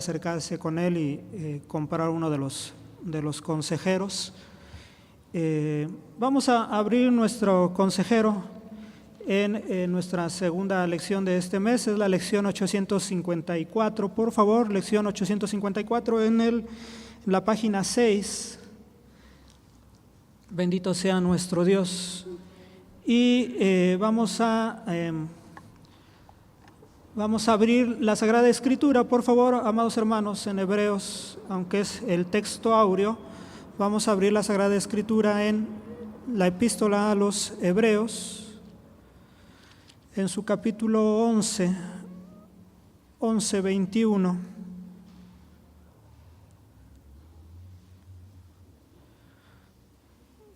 acercarse con él y comprar uno de los consejeros. Vamos a abrir nuestro consejero en nuestra segunda lección de este mes, es la lección 854. Por favor, lección 854 en la página 6. Bendito sea nuestro Dios. Y vamos a abrir la Sagrada Escritura, por favor, amados hermanos, en Hebreos, aunque es el texto áureo. Vamos a abrir la Sagrada Escritura en la Epístola a los Hebreos, en su capítulo 21.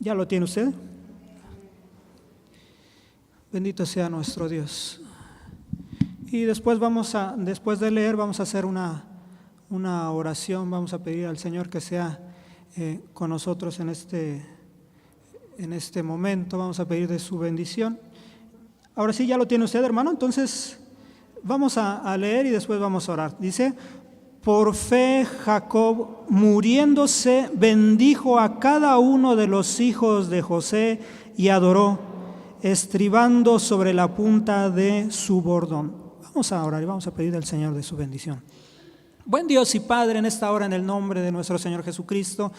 ¿Ya lo tiene usted? Bendito sea nuestro Dios. Y después después de leer, vamos a hacer una oración. Vamos a pedir al Señor que sea con nosotros en este momento. Vamos a pedir de su bendición. Ahora sí, ya lo tiene usted, hermano. Entonces, vamos a leer y después vamos a orar. Dice: por fe Jacob, muriéndose, bendijo a cada uno de los hijos de José y adoró, estribando sobre la punta de su bordón. Vamos a orar y vamos a pedir al Señor de su bendición. Buen Dios y Padre, en esta hora, en el nombre de nuestro Señor Jesucristo,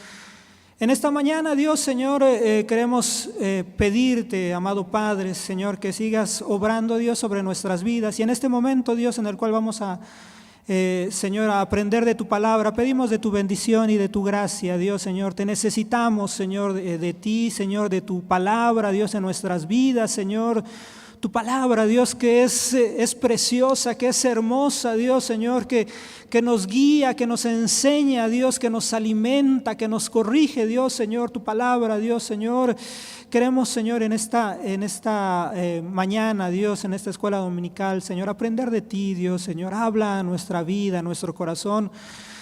en esta mañana, Dios, Señor, queremos pedirte, amado Padre, Señor, que sigas obrando, Dios, sobre nuestras vidas. Y en este momento, Dios, en el cual vamos Señor, a aprender de tu palabra, pedimos de tu bendición y de tu gracia, Dios, Señor. Te necesitamos, Señor, de ti, Señor, de tu palabra, Dios, en nuestras vidas, Señor. Tu palabra, Dios, que es preciosa, que es hermosa, Dios, Señor, que nos guía, que nos enseña, Dios, que nos alimenta, que nos corrige, Dios, Señor. Tu palabra, Dios, Señor. Queremos, Señor, en esta mañana, Dios, en esta escuela dominical, Señor, aprender de ti, Dios, Señor. Habla a nuestra vida, a nuestro corazón.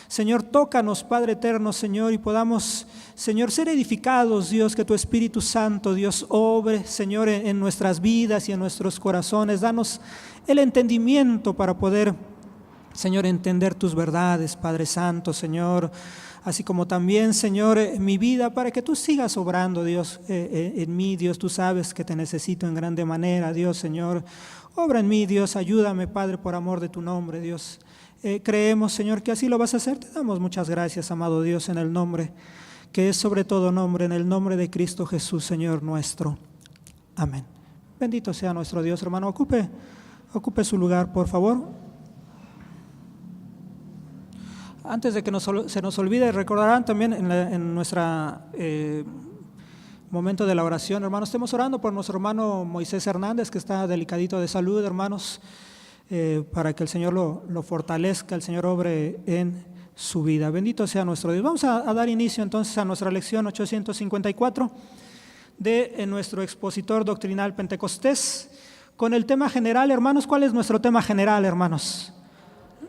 Señor, tócanos, Padre eterno, Señor, y podamos, Señor, ser edificados, Dios, que tu Espíritu Santo, Dios, obre, Señor, en nuestras vidas y en nuestros corazones. Danos el entendimiento para poder, Señor, entender tus verdades, Padre Santo, Señor, así como también, Señor, mi vida, para que tú sigas obrando, Dios, en mí, Dios. Tú sabes que te necesito en grande manera, Dios, Señor. Obra en mí, Dios, ayúdame, Padre, por amor de tu nombre, Dios. Creemos, Señor, que así lo vas a hacer. Te damos muchas gracias, amado Dios, en el nombre que es sobre todo nombre, en el nombre de Cristo Jesús, Señor nuestro. Amén. Bendito sea nuestro Dios, hermano. Ocupe su lugar, por favor. Antes de que se nos olvide, recordarán también en nuestro momento de la oración, hermanos, estemos orando por nuestro hermano Moisés Hernández, que está delicadito de salud, hermanos. Para que el Señor lo fortalezca, el Señor obre en su vida. Bendito sea nuestro Dios. Vamos a dar inicio entonces a nuestra lección 854 de nuestro expositor doctrinal Pentecostés, con el tema general, hermanos. ¿Cuál es nuestro tema general, hermanos?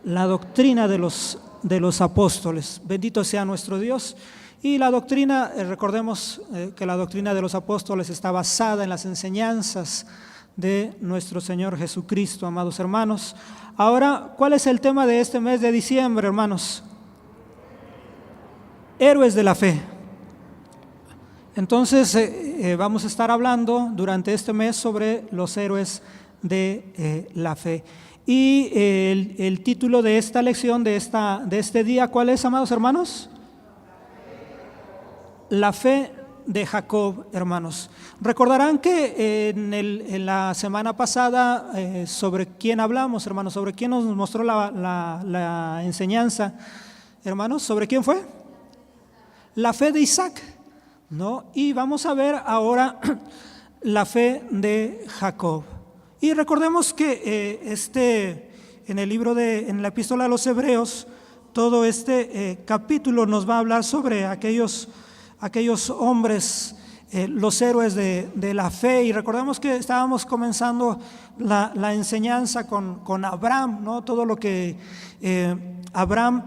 La doctrina de los apóstoles. Bendito sea nuestro Dios. Y la doctrina, recordemos que la doctrina de los apóstoles está basada en las enseñanzas de nuestro Señor Jesucristo, amados hermanos. Ahora, ¿cuál es el tema de este mes de diciembre, hermanos? Héroes de la fe. Entonces, vamos a estar hablando durante este mes sobre los héroes de la fe. Y el título de esta lección, de este día, ¿cuál es, amados hermanos? La fe de Jacob, hermanos. Recordarán que en la semana pasada sobre quién hablamos, hermanos, sobre quién nos mostró la enseñanza, hermanos, ¿sobre quién fue? La fe de Isaac, ¿no? Y vamos a ver ahora la fe de Jacob. Y recordemos que en la epístola a los Hebreos, todo este capítulo nos va a hablar sobre aquellos hombres, los héroes de la fe. Y recordemos que estábamos comenzando la enseñanza con Abraham, ¿no? Todo lo que Abraham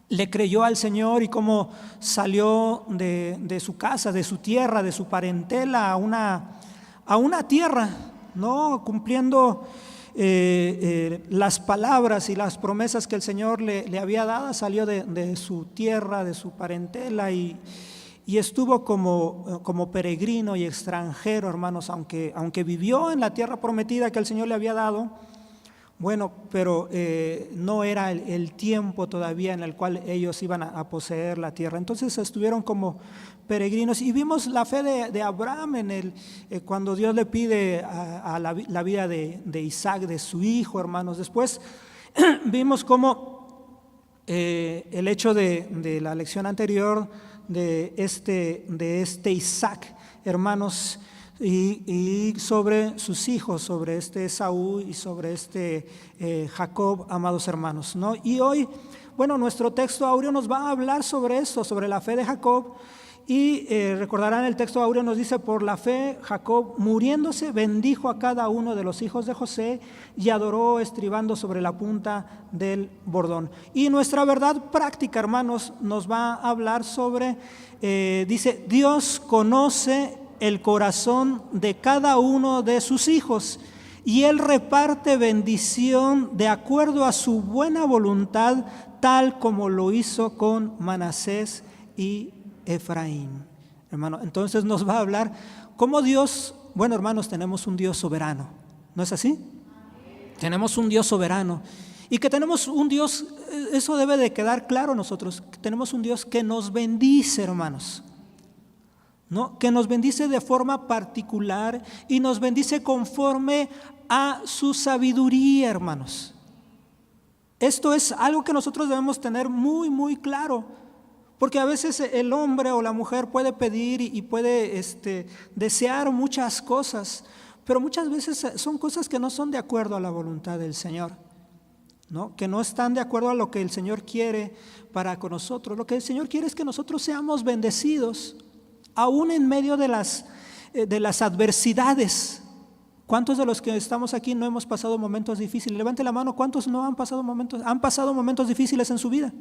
le creyó al Señor y cómo salió de su casa, de su tierra, de su parentela a una tierra, ¿no? Cumpliendo las palabras y las promesas que el Señor le había dado. Salió de su tierra, de su parentela y estuvo como peregrino y extranjero, hermanos, aunque vivió en la tierra prometida que el Señor le había dado. Bueno, pero no era el tiempo todavía en el cual ellos iban a poseer la tierra. Entonces estuvieron como peregrinos y vimos la fe de Abraham cuando Dios le pide a la vida de Isaac, de su hijo, hermanos. Después vimos cómo el hecho de la lección anterior de este Isaac, hermanos, y sobre sus hijos, sobre Esaú y sobre Jacob, amados hermanos, ¿no? Y hoy, bueno, nuestro texto áureo nos va a hablar sobre esto, sobre la fe de Jacob. Y recordarán, el texto áureo nos dice: por la fe Jacob, muriéndose, bendijo a cada uno de los hijos de José y adoró estribando sobre la punta del bordón. Y nuestra verdad práctica, hermanos, nos va a hablar sobre, dice: Dios conoce el corazón de cada uno de sus hijos y Él reparte bendición de acuerdo a su buena voluntad, tal como lo hizo con Manasés y Efraín. Hermano, entonces nos va a hablar cómo Dios, bueno, hermanos, tenemos un Dios soberano, ¿no es así? Tenemos un Dios soberano y que tenemos un Dios, eso debe de quedar claro a nosotros, que tenemos un Dios que nos bendice, hermanos, ¿no? Que nos bendice de forma particular y nos bendice conforme a su sabiduría, hermanos. Esto es algo que nosotros debemos tener muy, muy claro, porque a veces el hombre o la mujer puede pedir y puede desear muchas cosas, pero muchas veces son cosas que no son de acuerdo a la voluntad del Señor, ¿no? Que no están de acuerdo a lo que el Señor quiere para con nosotros. Lo que el Señor quiere es que nosotros seamos bendecidos, aún en medio de las adversidades. ¿Cuántos de los que estamos aquí no hemos pasado momentos difíciles? Levante la mano, ¿cuántos no han pasado momentos difíciles en su vida?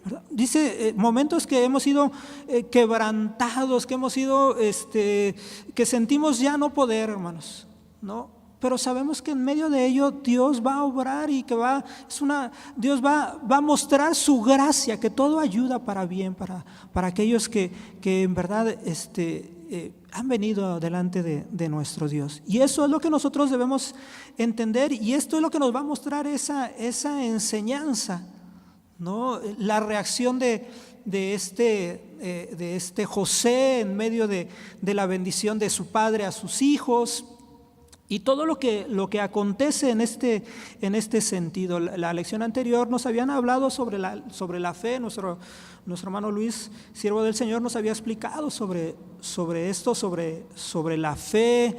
¿Verdad? Dice momentos que hemos sido quebrantados, que hemos sido, que sentimos ya no poder, hermanos, ¿no? Pero sabemos que en medio de ello Dios va a obrar y que Dios va a mostrar su gracia, que todo ayuda para bien, para aquellos que en verdad han venido delante de nuestro Dios. Y eso es lo que nosotros debemos entender, y esto es lo que nos va a mostrar esa enseñanza, ¿no? La reacción de este José en medio de la bendición de su padre a sus hijos. Y todo lo que acontece en este sentido. La lección anterior nos habían hablado sobre la fe. Nuestro hermano Luis, siervo del Señor, nos había explicado sobre esto, sobre la fe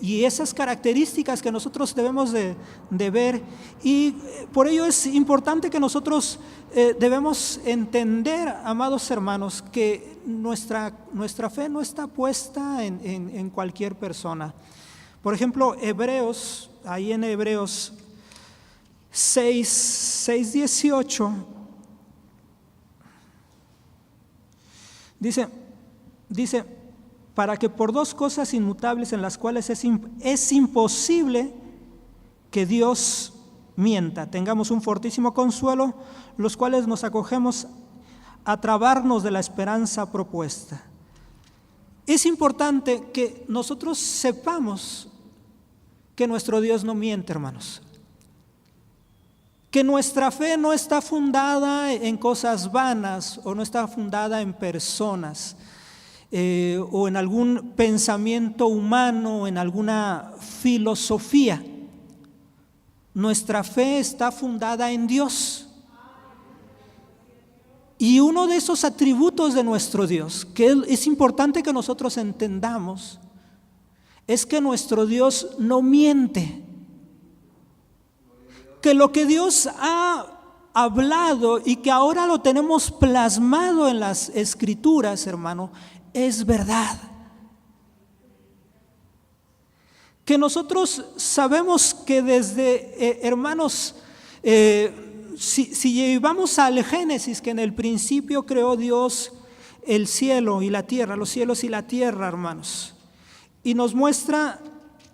y esas características que nosotros debemos de ver. Y por ello es importante que nosotros debemos entender, amados hermanos, que nuestra fe no está puesta en cualquier persona. Por ejemplo, Hebreos, ahí en Hebreos 6:18, dice, para que por dos cosas inmutables en las cuales es imposible que Dios mienta, tengamos un fortísimo consuelo, los cuales nos acogemos a trabarnos de la esperanza propuesta. Es importante que nosotros sepamos que nuestro Dios no miente, hermanos. Que nuestra fe no está fundada en cosas vanas o no está fundada en personas o en algún pensamiento humano o en alguna filosofía. Nuestra fe está fundada en Dios. Y uno de esos atributos de nuestro Dios, que es importante que nosotros entendamos, es que nuestro Dios no miente. Que lo que Dios ha hablado y que ahora lo tenemos plasmado en las Escrituras, hermano, es verdad. Que nosotros sabemos que desde, hermanos, si vamos al Génesis, que en el principio creó Dios el cielo y la tierra, los cielos y la tierra, hermanos, y nos muestra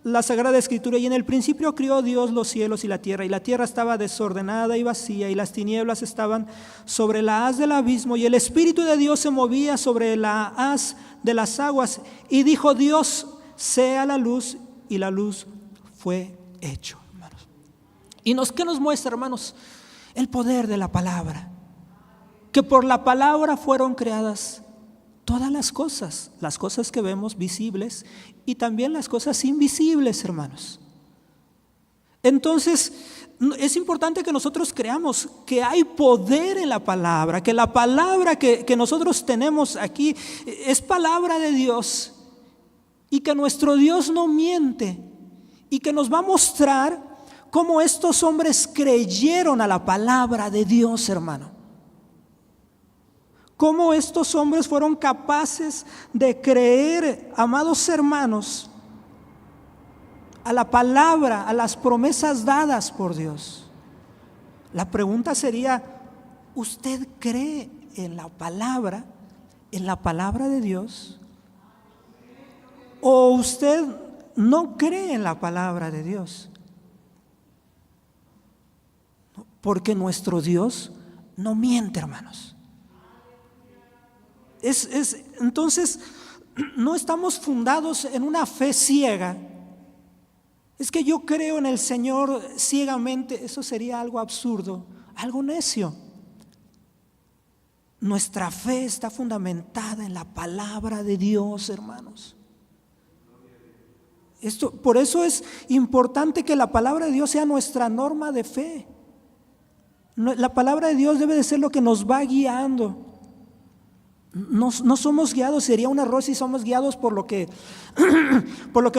la Sagrada Escritura: y en el principio crió Dios los cielos y la tierra estaba desordenada y vacía, y las tinieblas estaban sobre la haz del abismo, y el Espíritu de Dios se movía sobre la haz de las aguas. Y dijo Dios: sea la luz, y la luz fue hecho, hermanos. ¿Qué nos muestra, hermanos? El poder de la palabra, que por la palabra fueron creadas todas las cosas que vemos visibles y también las cosas invisibles, hermanos. Entonces, es importante que nosotros creamos que hay poder en la palabra, que la palabra que nosotros tenemos aquí es palabra de Dios, y que nuestro Dios no miente, y que nos va a mostrar cómo estos hombres creyeron a la palabra de Dios, hermano. Cómo estos hombres fueron capaces de creer, amados hermanos, a la palabra, a las promesas dadas por Dios. La pregunta sería: ¿usted cree en la palabra de Dios? ¿O usted no cree en la palabra de Dios? Porque nuestro Dios no miente, hermanos. Entonces, no estamos fundados en una fe ciega. Es que yo creo en el Señor ciegamente. Eso sería algo absurdo, algo necio. Nuestra fe está fundamentada en la palabra de Dios, hermanos. Por eso es importante que la palabra de Dios sea nuestra norma de fe. La palabra de Dios debe de ser lo que nos va guiando. No somos guiados, sería un error si somos guiados por lo que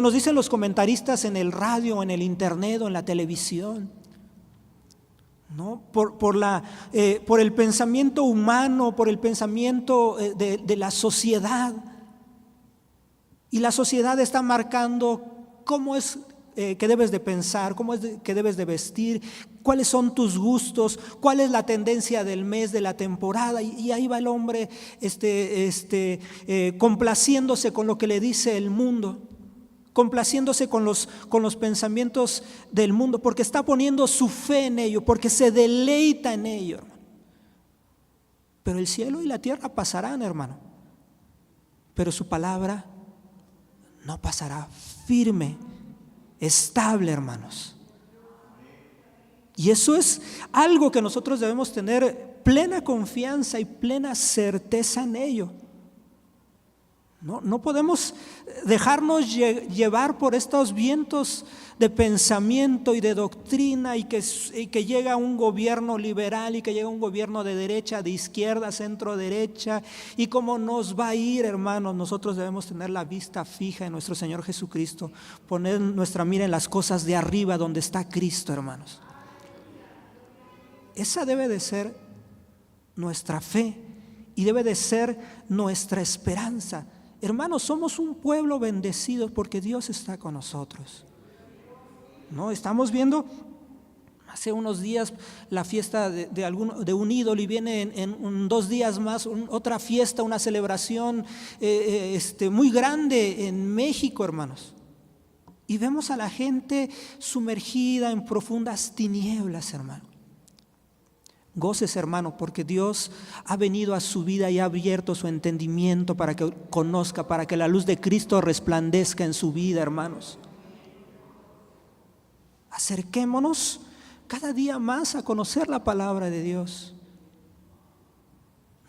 nos dicen los comentaristas en el radio, en el internet o en la televisión, ¿no? Por el pensamiento humano, por el pensamiento de la sociedad. Y la sociedad está marcando cómo es que debes de pensar, cómo es que debes de vestir, cuáles son tus gustos, cuál es la tendencia del mes, de la temporada. Y ahí va el hombre complaciéndose con lo que le dice el mundo, complaciéndose con los pensamientos del mundo, porque está poniendo su fe en ello, porque se deleita en ello, hermano. Pero el cielo y la tierra pasarán, hermano, pero su palabra no pasará. Firme, estable, hermanos. Y eso es algo que nosotros debemos tener plena confianza y plena certeza en ello. No podemos dejarnos llevar por estos vientos de pensamiento y de doctrina, y que llega un gobierno liberal, y que llega un gobierno de derecha, de izquierda, centro derecha, y cómo nos va a ir, hermanos. Nosotros debemos tener la vista fija en nuestro Señor Jesucristo, poner nuestra mira en las cosas de arriba donde está Cristo, hermanos. Esa debe de ser nuestra fe y debe de ser nuestra esperanza. Hermanos, somos un pueblo bendecido porque Dios está con nosotros. ¿No? Estamos viendo hace unos días la fiesta de un ídolo, y viene en 2 días más otra fiesta, una celebración muy grande en México, hermanos. Y vemos a la gente sumergida en profundas tinieblas, hermano. Goces, hermano, porque Dios ha venido a su vida y ha abierto su entendimiento para que conozca, para que la luz de Cristo resplandezca en su vida, hermanos. Acerquémonos cada día más a conocer la palabra de Dios.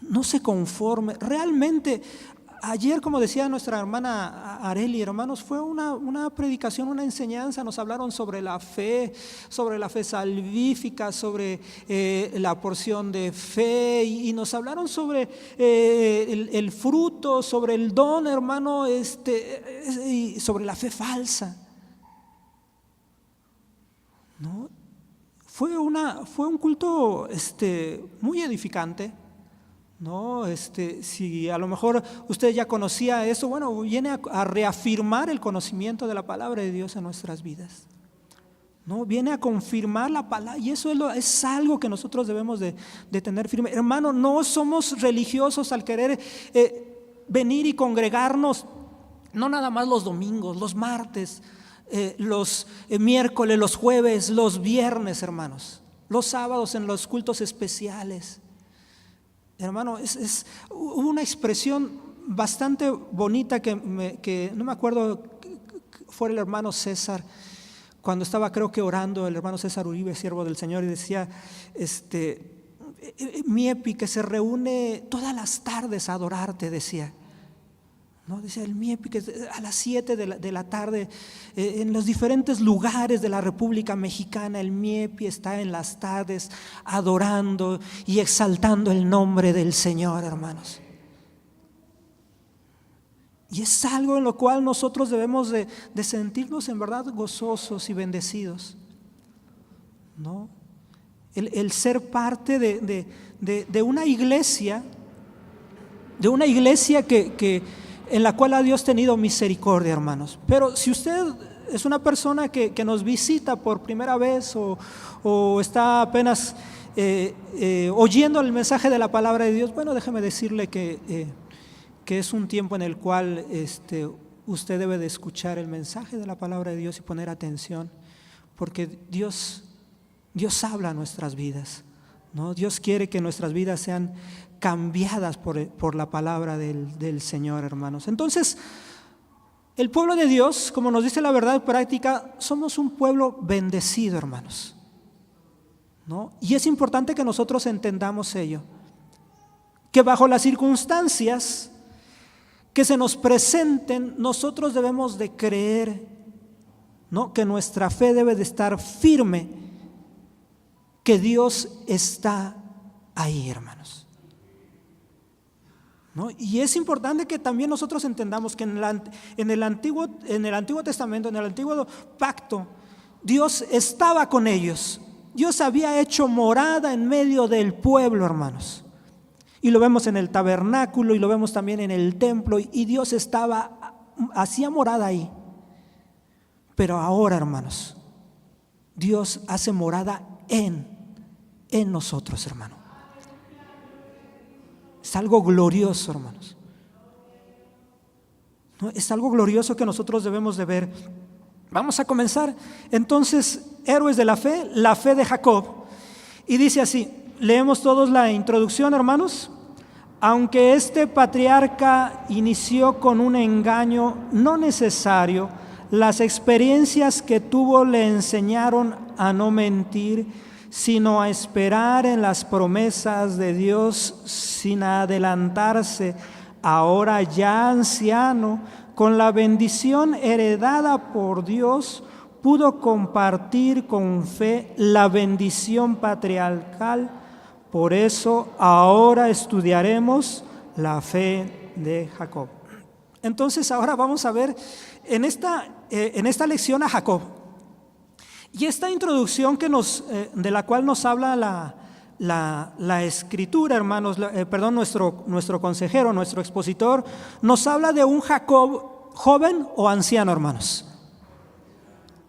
No se conforme. Realmente, ayer, como decía nuestra hermana Areli, hermanos, fue una predicación, una enseñanza. Nos hablaron sobre la fe salvífica, sobre la porción de fe, y nos hablaron sobre el fruto, sobre el don, hermano, y sobre la fe falsa. ¿No? Fue un culto muy edificante. No, si a lo mejor usted ya conocía eso, bueno, viene a reafirmar el conocimiento de la palabra de Dios en nuestras vidas. No, viene a confirmar la palabra, y eso es algo que nosotros debemos de tener firme. Hermano, no somos religiosos al querer venir y congregarnos, no nada más los domingos, los martes. los miércoles, los jueves, los viernes, hermanos, los sábados en los cultos especiales. Hermano, hubo una expresión bastante bonita que no me acuerdo, fue el hermano César, cuando estaba creo que orando, el hermano César Uribe, siervo del Señor, y decía, Miepi, que se reúne todas las tardes a adorarte, decía. ¿No? Decía el Miepi que a las 7 de la tarde en los diferentes lugares de la República Mexicana, el Miepi está en las tardes adorando y exaltando el nombre del Señor, hermanos. Y es algo en lo cual nosotros debemos de sentirnos en verdad gozosos y bendecidos, ¿no? El ser parte de una iglesia, que en la cual ha Dios tenido misericordia, hermanos. Pero si usted es una persona que nos visita por primera vez o está apenas oyendo el mensaje de la palabra de Dios, bueno, déjeme decirle que es un tiempo en el cual usted debe de escuchar el mensaje de la palabra de Dios y poner atención, porque Dios habla a nuestras vidas, ¿no? Dios quiere que nuestras vidas sean cambiadas por la palabra del Señor, hermanos. Entonces, el pueblo de Dios, como nos dice la verdad práctica, somos un pueblo bendecido, hermanos, ¿no? Y es importante que nosotros entendamos ello, que bajo las circunstancias que se nos presenten, nosotros debemos de creer, ¿no? Que nuestra fe debe de estar firme, que Dios está ahí, hermanos, ¿no? Y es importante que también nosotros entendamos que en el Antiguo Testamento, en el Antiguo Pacto, Dios estaba con ellos. Dios había hecho morada en medio del pueblo, hermanos. Y lo vemos en el tabernáculo y lo vemos también en el templo, y Dios hacía morada ahí. Pero ahora, hermanos, Dios hace morada en nosotros, hermano. Es algo glorioso, hermanos, ¿no? Es algo glorioso que nosotros debemos de ver. Vamos a comenzar entonces, héroes de la fe de Jacob. Y dice así, leemos todos la introducción, hermanos. Aunque este patriarca inició con un engaño no necesario, las experiencias que tuvo le enseñaron a no mentir, sino a esperar en las promesas de Dios sin adelantarse. Ahora ya anciano, con la bendición heredada por Dios, pudo compartir con fe la bendición patriarcal. Por eso ahora estudiaremos la fe de Jacob. Entonces ahora vamos a ver en esta lección a Jacob. Y esta introducción de la cual nos habla la escritura, hermanos, nuestro consejero, nuestro expositor, nos habla de un Jacob joven o anciano, hermanos.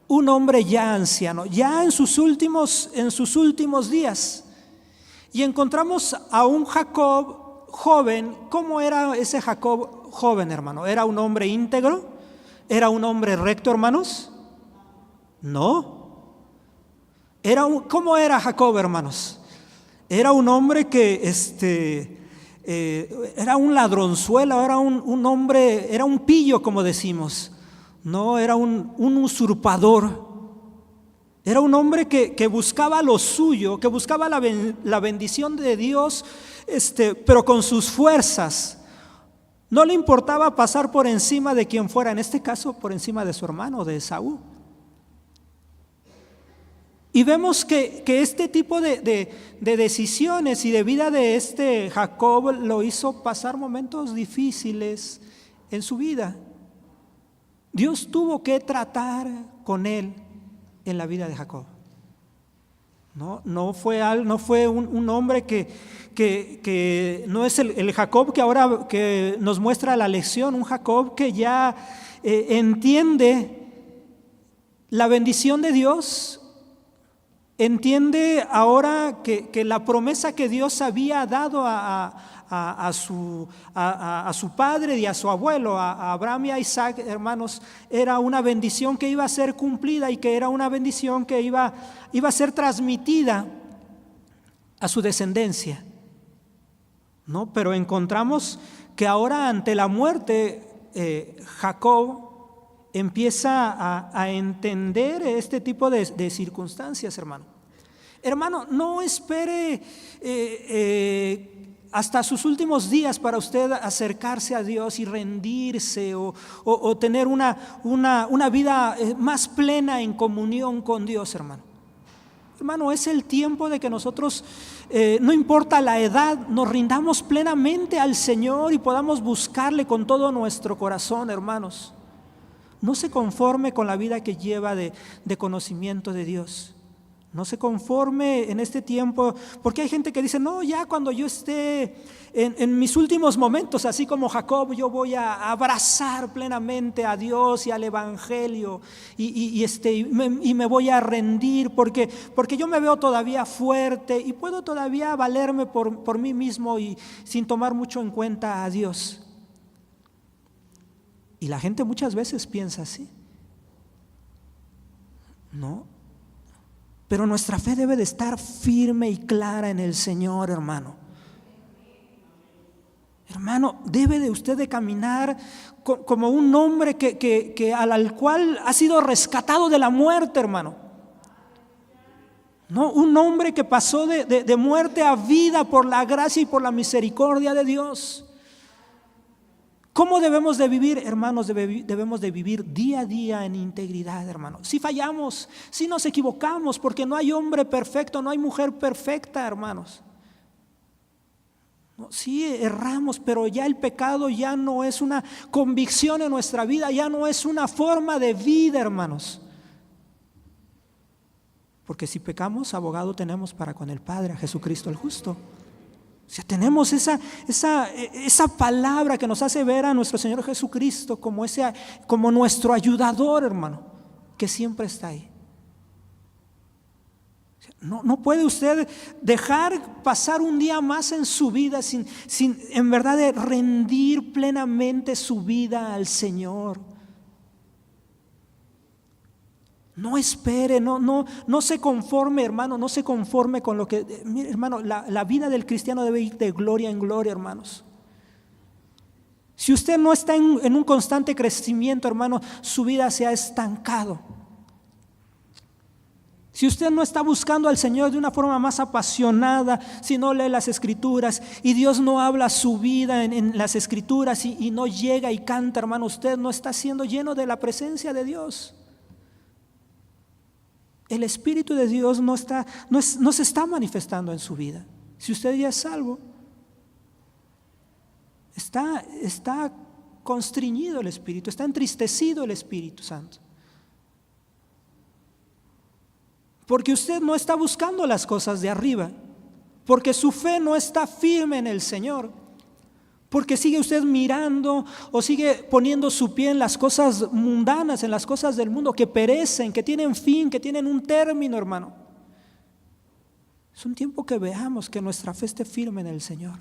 Un hombre ya anciano, ya en sus últimos días. Y encontramos a un Jacob joven. ¿Cómo era ese Jacob joven, hermano? ¿Era un hombre íntegro? ¿Era un hombre recto, hermanos? No. ¿Cómo era Jacob, hermanos? Era un hombre que era un ladronzuelo, era un hombre, era un pillo, como decimos. No, era un usurpador. Era un hombre que buscaba lo suyo, que buscaba la bendición de Dios, pero con sus fuerzas. No le importaba pasar por encima de quien fuera, en este caso por encima de su hermano, de Esaú. Y vemos que este tipo de decisiones y de vida de este Jacob lo hizo pasar momentos difíciles en su vida. Dios tuvo que tratar con él en la vida de Jacob. No fue un hombre que no es el Jacob que ahora que nos muestra la lección, un Jacob que ya entiende la bendición de Dios entiende ahora que la promesa que Dios había dado a su padre y a su abuelo, a Abraham y a Isaac, hermanos, era una bendición que iba a ser cumplida y que era una bendición que iba a ser transmitida a su descendencia, ¿no? Pero encontramos que ahora, ante la muerte, Jacob empieza a entender este tipo de circunstancias, hermano. Hermano, no espere hasta sus últimos días para usted acercarse a Dios y rendirse o tener una vida más plena en comunión con Dios, hermano. Hermano, es el tiempo de que nosotros, no importa la edad, nos rindamos plenamente al Señor y podamos buscarle con todo nuestro corazón, hermanos. No se conforme con la vida que lleva de conocimiento de Dios. No se conforme en este tiempo, porque hay gente que dice, no, ya cuando yo esté en mis últimos momentos, así como Jacob, yo voy a abrazar plenamente a Dios y al Evangelio y me voy a rendir porque yo me veo todavía fuerte y puedo todavía valerme por mí mismo y sin tomar mucho en cuenta a Dios. Y la gente muchas veces piensa así, ¿no? Pero nuestra fe debe de estar firme y clara en el Señor, hermano. Hermano, debe de usted de caminar como un hombre al cual ha sido rescatado de la muerte, hermano. No, un hombre que pasó de muerte a vida por la gracia y por la misericordia de Dios. ¿Cómo debemos de vivir, hermanos? Debemos de vivir día a día en integridad, hermanos. Si fallamos, si nos equivocamos, porque no hay hombre perfecto, no hay mujer perfecta, hermanos. No, sí erramos, pero ya el pecado ya no es una convicción en nuestra vida, ya no es una forma de vida, hermanos. Porque si pecamos, abogado tenemos para con el Padre, a Jesucristo el justo. O sea, tenemos esa palabra que nos hace ver a nuestro Señor Jesucristo como nuestro ayudador, hermano, que siempre está ahí. O sea, no puede usted dejar pasar un día más en su vida sin en verdad de rendir plenamente su vida al Señor. No espere, no se conforme, hermano, no se conforme con lo que, mire, hermano, la vida del cristiano debe ir de gloria en gloria, hermanos. Si usted no está en un constante crecimiento, hermano, su vida se ha estancado. Si usted no está buscando al Señor de una forma más apasionada, si no lee las Escrituras y Dios no habla su vida en las Escrituras y no llega y canta, hermano, usted no está siendo lleno de la presencia de Dios. El Espíritu de Dios no se está manifestando en su vida. Si usted ya es salvo, está constreñido el Espíritu, está entristecido el Espíritu Santo. Porque usted no está buscando las cosas de arriba, porque su fe no está firme en el Señor, porque sigue usted mirando o sigue poniendo su pie en las cosas mundanas, en las cosas del mundo que perecen, que tienen fin, que tienen un término, hermano. Es un tiempo que veamos que nuestra fe esté firme en el Señor.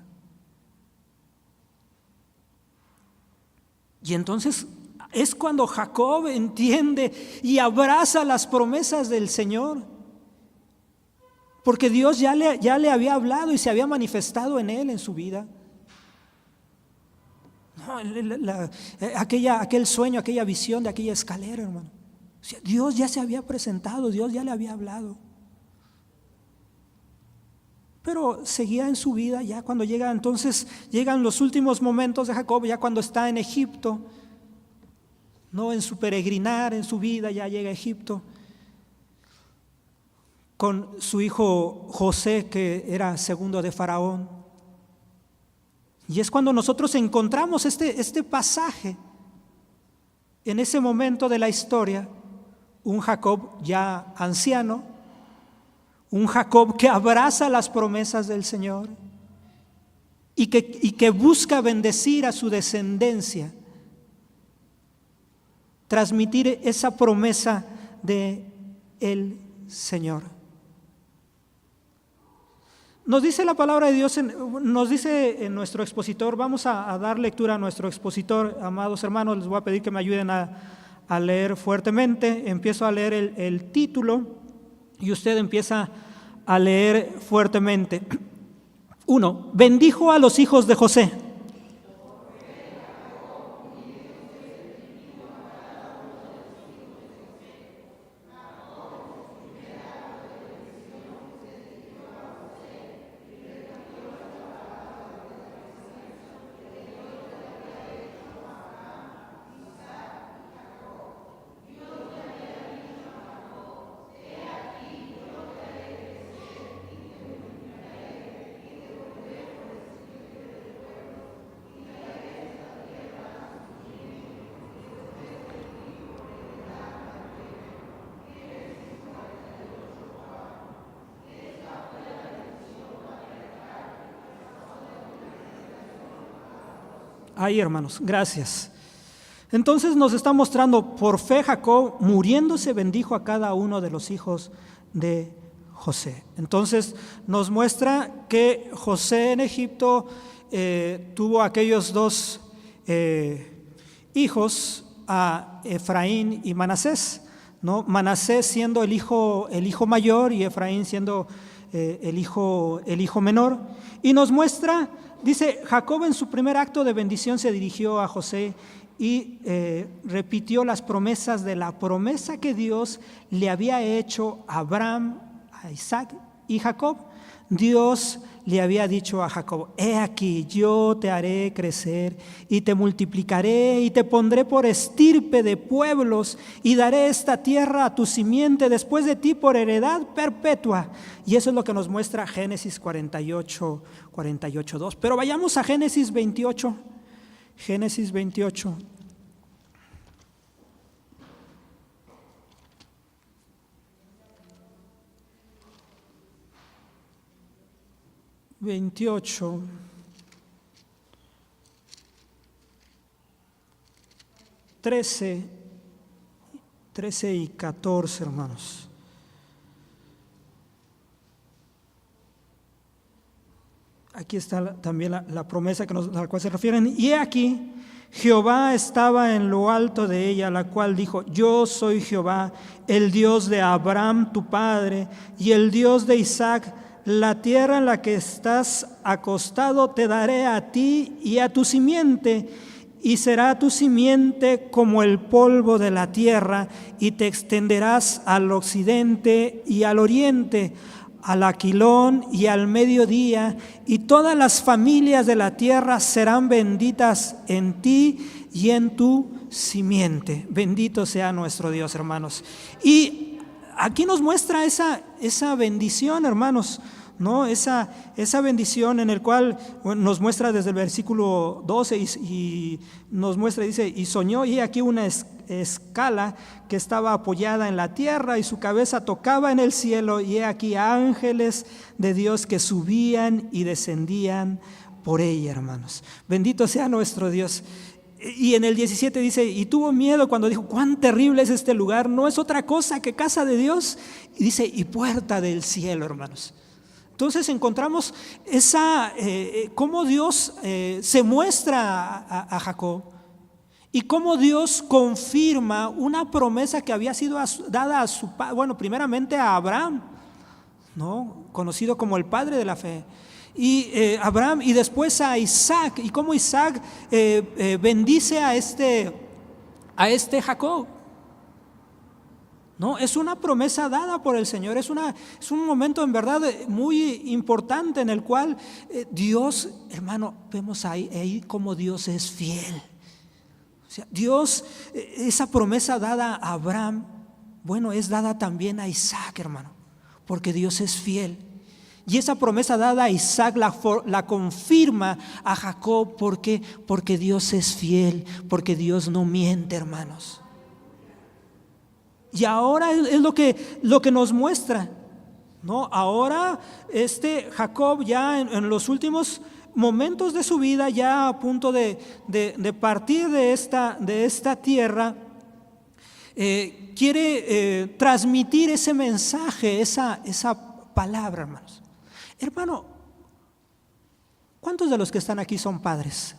Y entonces es cuando Jacob entiende y abraza las promesas del Señor, porque Dios ya le había hablado y se había manifestado en él, en su vida. No, aquel sueño, aquella visión de aquella escalera, hermano. O sea, Dios ya se había presentado, Dios ya le había hablado. Pero seguía en su vida. Ya cuando llegan los últimos momentos de Jacob, ya cuando está en Egipto, no en su peregrinar, en su vida, ya llega a Egipto con su hijo José, que era segundo de Faraón. Y es cuando nosotros encontramos este pasaje, en ese momento de la historia, un Jacob ya anciano, un Jacob que abraza las promesas del Señor y que busca bendecir a su descendencia, transmitir esa promesa de el Señor. Nos dice la palabra de Dios, nos dice en nuestro expositor, vamos a dar lectura a nuestro expositor, amados hermanos, les voy a pedir que me ayuden a leer fuertemente. Empiezo a leer el título y usted empieza a leer fuertemente. 1. Bendijo a los hijos de José. Ahí, hermanos, gracias. Entonces nos está mostrando, por fe Jacob, muriéndose, bendijo a cada uno de los hijos de José. Entonces nos muestra que José en Egipto tuvo aquellos dos hijos, a Efraín y Manasés, ¿no? Manasés siendo el hijo mayor y Efraín siendo el hijo menor. Y nos muestra, dice, Jacob en su primer acto de bendición se dirigió a José y repitió las promesas de la promesa que Dios le había hecho a Abraham, a Isaac y Jacob. Dios le había dicho a Jacob: he aquí, yo te haré crecer y te multiplicaré y te pondré por estirpe de pueblos y daré esta tierra a tu simiente después de ti por heredad perpetua. Y eso es lo que nos muestra Génesis 48:2. Pero vayamos a Génesis 28. Génesis 28. Trece y 14, hermanos. Aquí está también la promesa a la cual se refieren. Y he aquí, Jehová estaba en lo alto de ella, la cual dijo: yo soy Jehová, el Dios de Abraham tu padre, y el Dios de Isaac. La tierra en la que estás acostado te daré a ti y a tu simiente, y será tu simiente como el polvo de la tierra, y te extenderás al occidente y al oriente, al aquilón y al mediodía, y todas las familias de la tierra serán benditas en ti y en tu simiente. Bendito sea nuestro Dios, hermanos. Y aquí nos muestra esa bendición, hermanos, ¿no? Esa bendición en el cual nos muestra desde el versículo 12 y nos muestra, dice: y soñó, y aquí una escala que estaba apoyada en la tierra y su cabeza tocaba en el cielo, y he aquí ángeles de Dios que subían y descendían por ella, hermanos. Bendito sea nuestro Dios. Y en el 17 dice: y tuvo miedo cuando dijo: cuán terrible es este lugar, no es otra cosa que casa de Dios. Y dice: y puerta del cielo, hermanos. Entonces encontramos cómo Dios se muestra a Jacob y cómo Dios confirma una promesa que había sido dada a su padre, bueno, primeramente a Abraham, ¿no? Conocido como el padre de la fe. Y Abraham, y después a Isaac, y cómo Isaac bendice a este Jacob. No, es una promesa dada por el Señor, es un momento en verdad muy importante en el cual Dios, hermano, vemos ahí cómo Dios es fiel. O sea, Dios, esa promesa dada a Abraham, bueno, es dada también a Isaac, hermano, porque Dios es fiel. Y esa promesa dada a Isaac la confirma a Jacob, porque Dios es fiel, porque Dios no miente, hermanos. Y ahora es lo que nos muestra, ¿no? Ahora Jacob ya en los últimos momentos de su vida, ya a punto de partir de esta tierra, quiere transmitir ese mensaje, esa palabra, hermanos. Hermano, ¿Cuántos de los que están aquí son padres?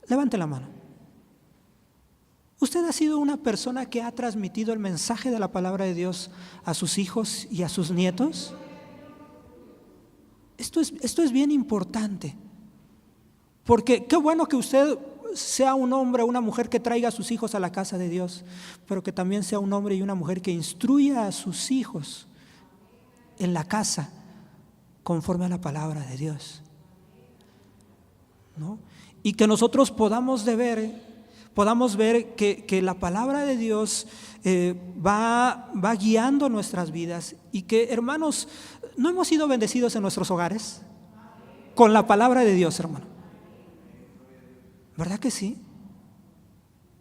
Levante la mano. ¿Usted ha sido una persona que ha transmitido el mensaje de la palabra de Dios a sus hijos y a sus nietos? Esto es bien importante, porque qué bueno que usted sea un hombre o una mujer que traiga a sus hijos a la casa de Dios, pero que también sea un hombre y una mujer que instruya a sus hijos en la casa conforme a la palabra de Dios, ¿no? Y que nosotros podamos ver que la palabra de Dios va guiando nuestras vidas, y que, hermanos, ¿no hemos sido bendecidos en nuestros hogares con la palabra de Dios, hermano? ¿Verdad que sí?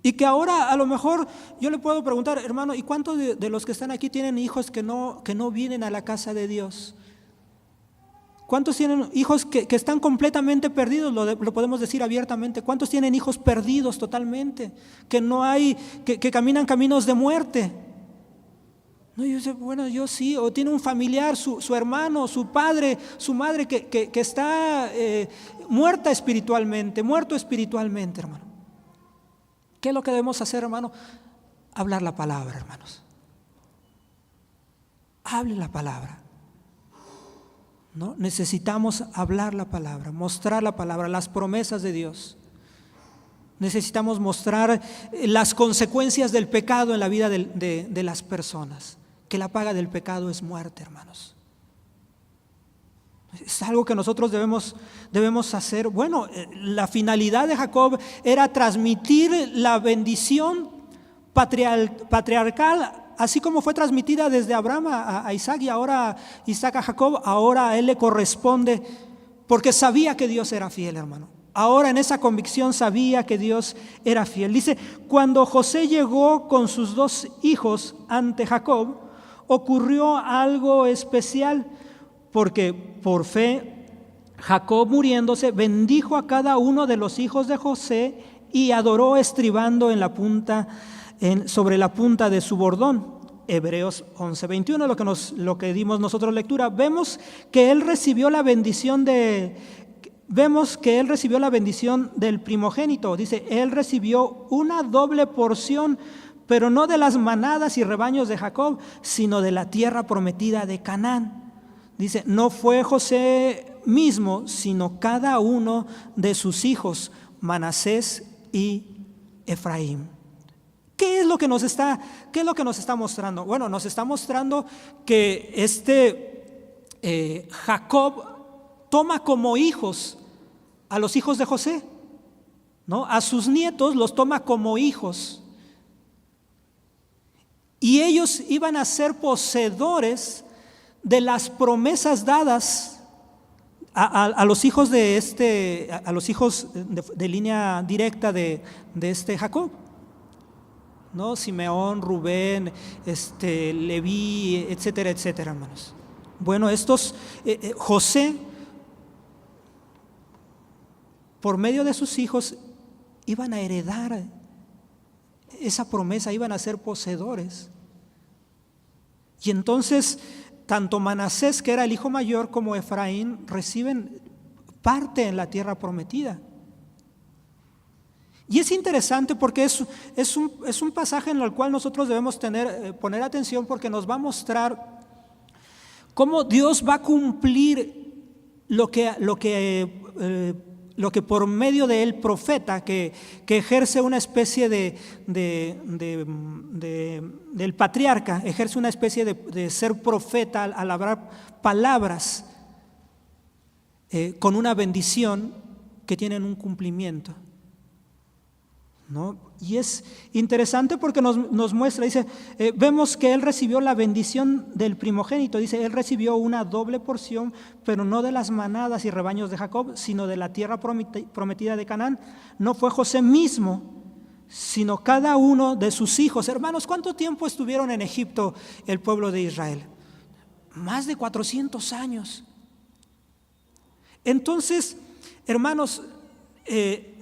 Y que ahora a lo mejor yo le puedo preguntar, hermano, ¿y cuántos de los que están aquí tienen hijos que no vienen a la casa de Dios? ¿Cuántos tienen hijos que están completamente perdidos? Lo podemos decir abiertamente. ¿Cuántos tienen hijos perdidos totalmente? Que caminan caminos de muerte. No, yo sé, bueno, yo sí. O tiene un familiar, su hermano, su padre, su madre que está muerto espiritualmente, hermano. ¿Qué es lo que debemos hacer, hermano? Hablar la palabra, hermanos. Hable la palabra, ¿no? Necesitamos hablar la palabra, mostrar la palabra, las promesas de Dios. Necesitamos mostrar las consecuencias del pecado en la vida de las personas, que la paga del pecado es muerte, hermanos. Es algo que nosotros debemos hacer. Bueno, la finalidad de Jacob era transmitir la bendición patriarcal, así como fue transmitida desde Abraham a Isaac, y ahora Isaac a Jacob. Ahora a él le corresponde, porque sabía que Dios era fiel, hermano. Ahora en esa convicción sabía que Dios era fiel. Dice, cuando José llegó con sus 2 hijos ante Jacob, ocurrió algo especial, porque por fe Jacob, muriéndose, bendijo a cada uno de los hijos de José y adoró estribando sobre la punta de su bordón. Hebreos 11:21, lo que dimos nosotros lectura. Vemos que él recibió la bendición del primogénito. Dice, él recibió una doble porción, pero no de las manadas y rebaños de Jacob, sino de la tierra prometida de Canaán. Dice, no fue José mismo, sino cada uno de sus hijos, Manasés y Efraín. ¿Qué es lo que nos está mostrando? Bueno, nos está mostrando que Jacob toma como hijos a los hijos de José, ¿no? A sus nietos los toma como hijos. Y ellos iban a ser poseedores de las promesas dadas a los hijos de línea directa de Jacob, ¿no? Simeón, Rubén, Leví, etcétera, etcétera, hermanos. Bueno, José, por medio de sus hijos, iban a heredar esa promesa, iban a ser poseedores. Y entonces, tanto Manasés, que era el hijo mayor, como Efraín reciben parte en la tierra prometida. Y es interesante porque es un pasaje en el cual nosotros debemos poner atención, porque nos va a mostrar cómo Dios va a cumplir lo que por medio del profeta que ejerce una especie del patriarca, ejerce una especie de ser profeta al hablar palabras con una bendición que tienen un cumplimiento, ¿no? Y es interesante porque nos muestra, dice, vemos que él recibió la bendición del primogénito. Dice, él recibió una doble porción, pero no de las manadas y rebaños de Jacob, sino de la tierra prometida de Canaán. No fue José mismo, sino cada uno de sus hijos. Hermanos, ¿cuánto tiempo estuvieron en Egipto el pueblo de Israel? Más de 400 años. Entonces, hermanos,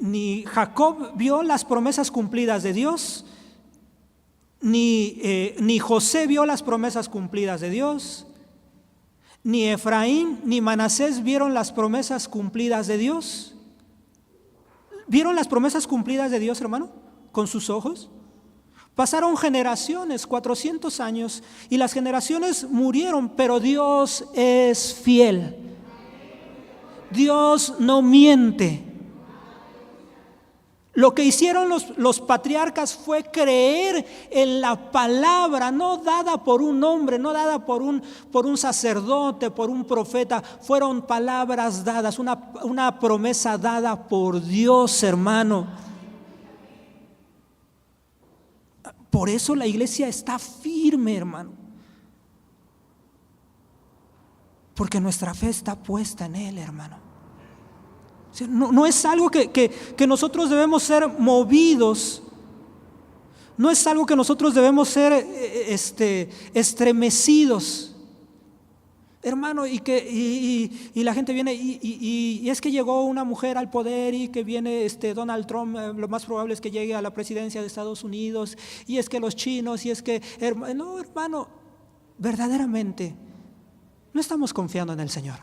ni Jacob vio las promesas cumplidas de Dios, ni José vio las promesas cumplidas de Dios, ni Efraín ni Manasés vieron las promesas cumplidas de Dios. ¿Vieron las promesas cumplidas de Dios, hermano? Con sus ojos. Pasaron generaciones, 400 años, y las generaciones murieron, pero Dios es fiel. Dios no miente. Lo que hicieron los patriarcas fue creer en la palabra, no dada por un hombre, no dada por un sacerdote, por un profeta. Fueron palabras dadas, una promesa dada por Dios, hermano. Por eso la iglesia está firme, hermano. Porque nuestra fe está puesta en Él, hermano. No es algo que nosotros debemos ser movidos. No es algo que nosotros debemos ser estremecidos, hermano. Y la gente viene y es que llegó una mujer al poder, y que viene Donald Trump, lo más probable es que llegue a la presidencia de Estados Unidos, y es que los chinos, y es que no, hermano, verdaderamente no estamos confiando en el Señor.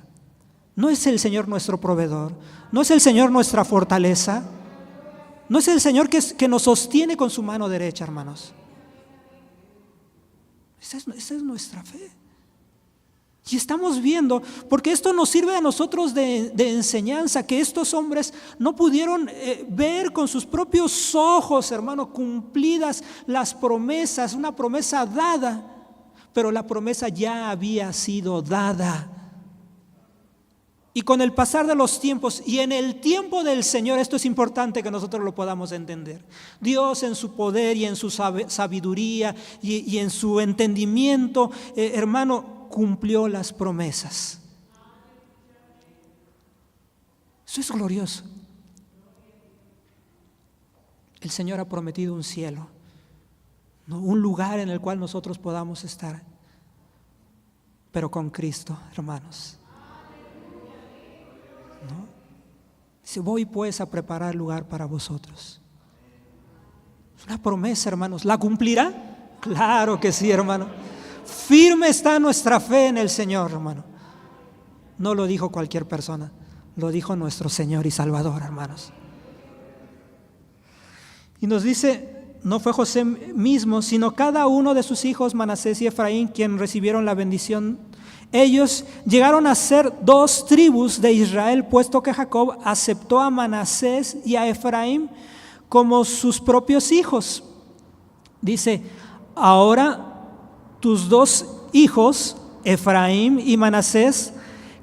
No es el Señor nuestro proveedor, no es el Señor nuestra fortaleza, no es el Señor que nos sostiene con su mano derecha, hermanos. Esa es nuestra fe. Y estamos viendo, porque esto nos sirve a nosotros de enseñanza, que estos hombres no pudieron ver con sus propios ojos, hermano, cumplidas las promesas, una promesa dada, pero la promesa ya había sido dada. Y con el pasar de los tiempos y en el tiempo del Señor, esto es importante que nosotros lo podamos entender. Dios en su poder y en su sabiduría y en su entendimiento, hermano, cumplió las promesas. Eso es glorioso. El Señor ha prometido un cielo, ¿no? Un lugar en el cual nosotros podamos estar, pero con Cristo, hermanos. ¿No? Dice, voy pues a preparar lugar para vosotros. Es una promesa, hermanos. ¿La cumplirá? Claro que sí, hermano. Firme está nuestra fe en el Señor, hermano. No lo dijo cualquier persona, lo dijo nuestro Señor y Salvador, hermanos. Y nos dice, no fue José mismo, sino cada uno de sus hijos, Manasés y Efraín, quien recibieron la bendición. Ellos llegaron a ser 2 tribus de Israel, puesto que Jacob aceptó a Manasés y a Efraín como sus propios hijos. Dice, ahora tus 2 hijos, Efraín y Manasés,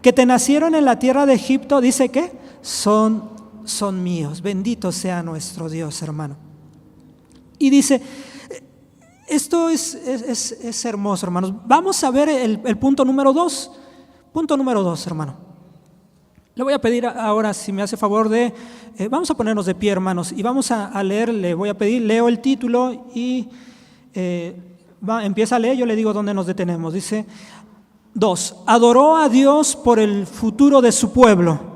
que te nacieron en la tierra de Egipto, dice que son míos. Bendito sea nuestro Dios, hermano. Y dice, esto es hermoso, hermanos. Vamos a ver el punto número 2. Punto número 2, hermano. Le voy a pedir ahora, si me hace favor vamos a ponernos de pie, hermanos, y vamos a leer. Le voy a pedir, leo el título y empieza a leer. Yo le digo dónde nos detenemos. Dice 2. Adoró a Dios por el futuro de su pueblo.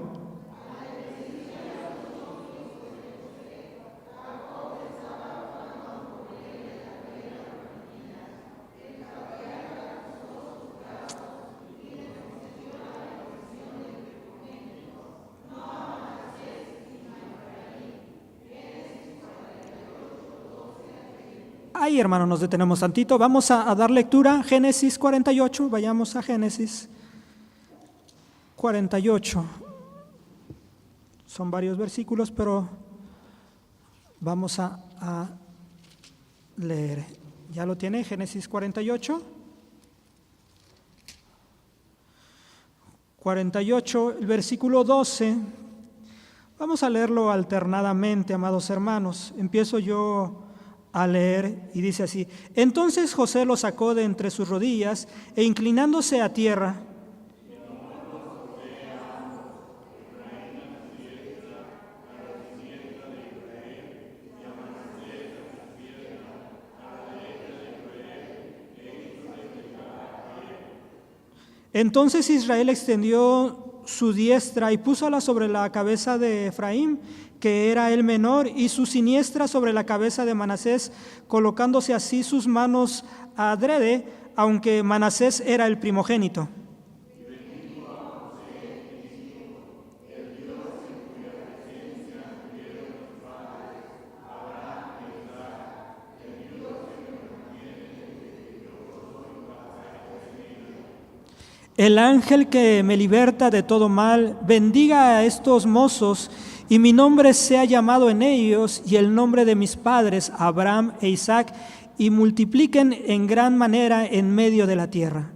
Ahí, hermano, nos detenemos tantito. Vamos a dar lectura. Génesis 48. Vayamos a Génesis 48. Son varios versículos, pero vamos a leer. ¿Ya lo tiene? Génesis 48. 48, el versículo 12. Vamos a leerlo alternadamente, amados hermanos. Empiezo yo a leer y dice así: entonces José lo sacó de entre sus rodillas e inclinándose a tierra, entonces Israel extendió su diestra y púsola sobre la cabeza de Efraín, que era el menor, y su siniestra sobre la cabeza de Manasés, colocándose así sus manos adrede, aunque Manasés era el primogénito. El ángel que me liberta de todo mal, bendiga a estos mozos, y mi nombre sea llamado en ellos, y el nombre de mis padres, Abraham e Isaac, y multipliquen en gran manera en medio de la tierra.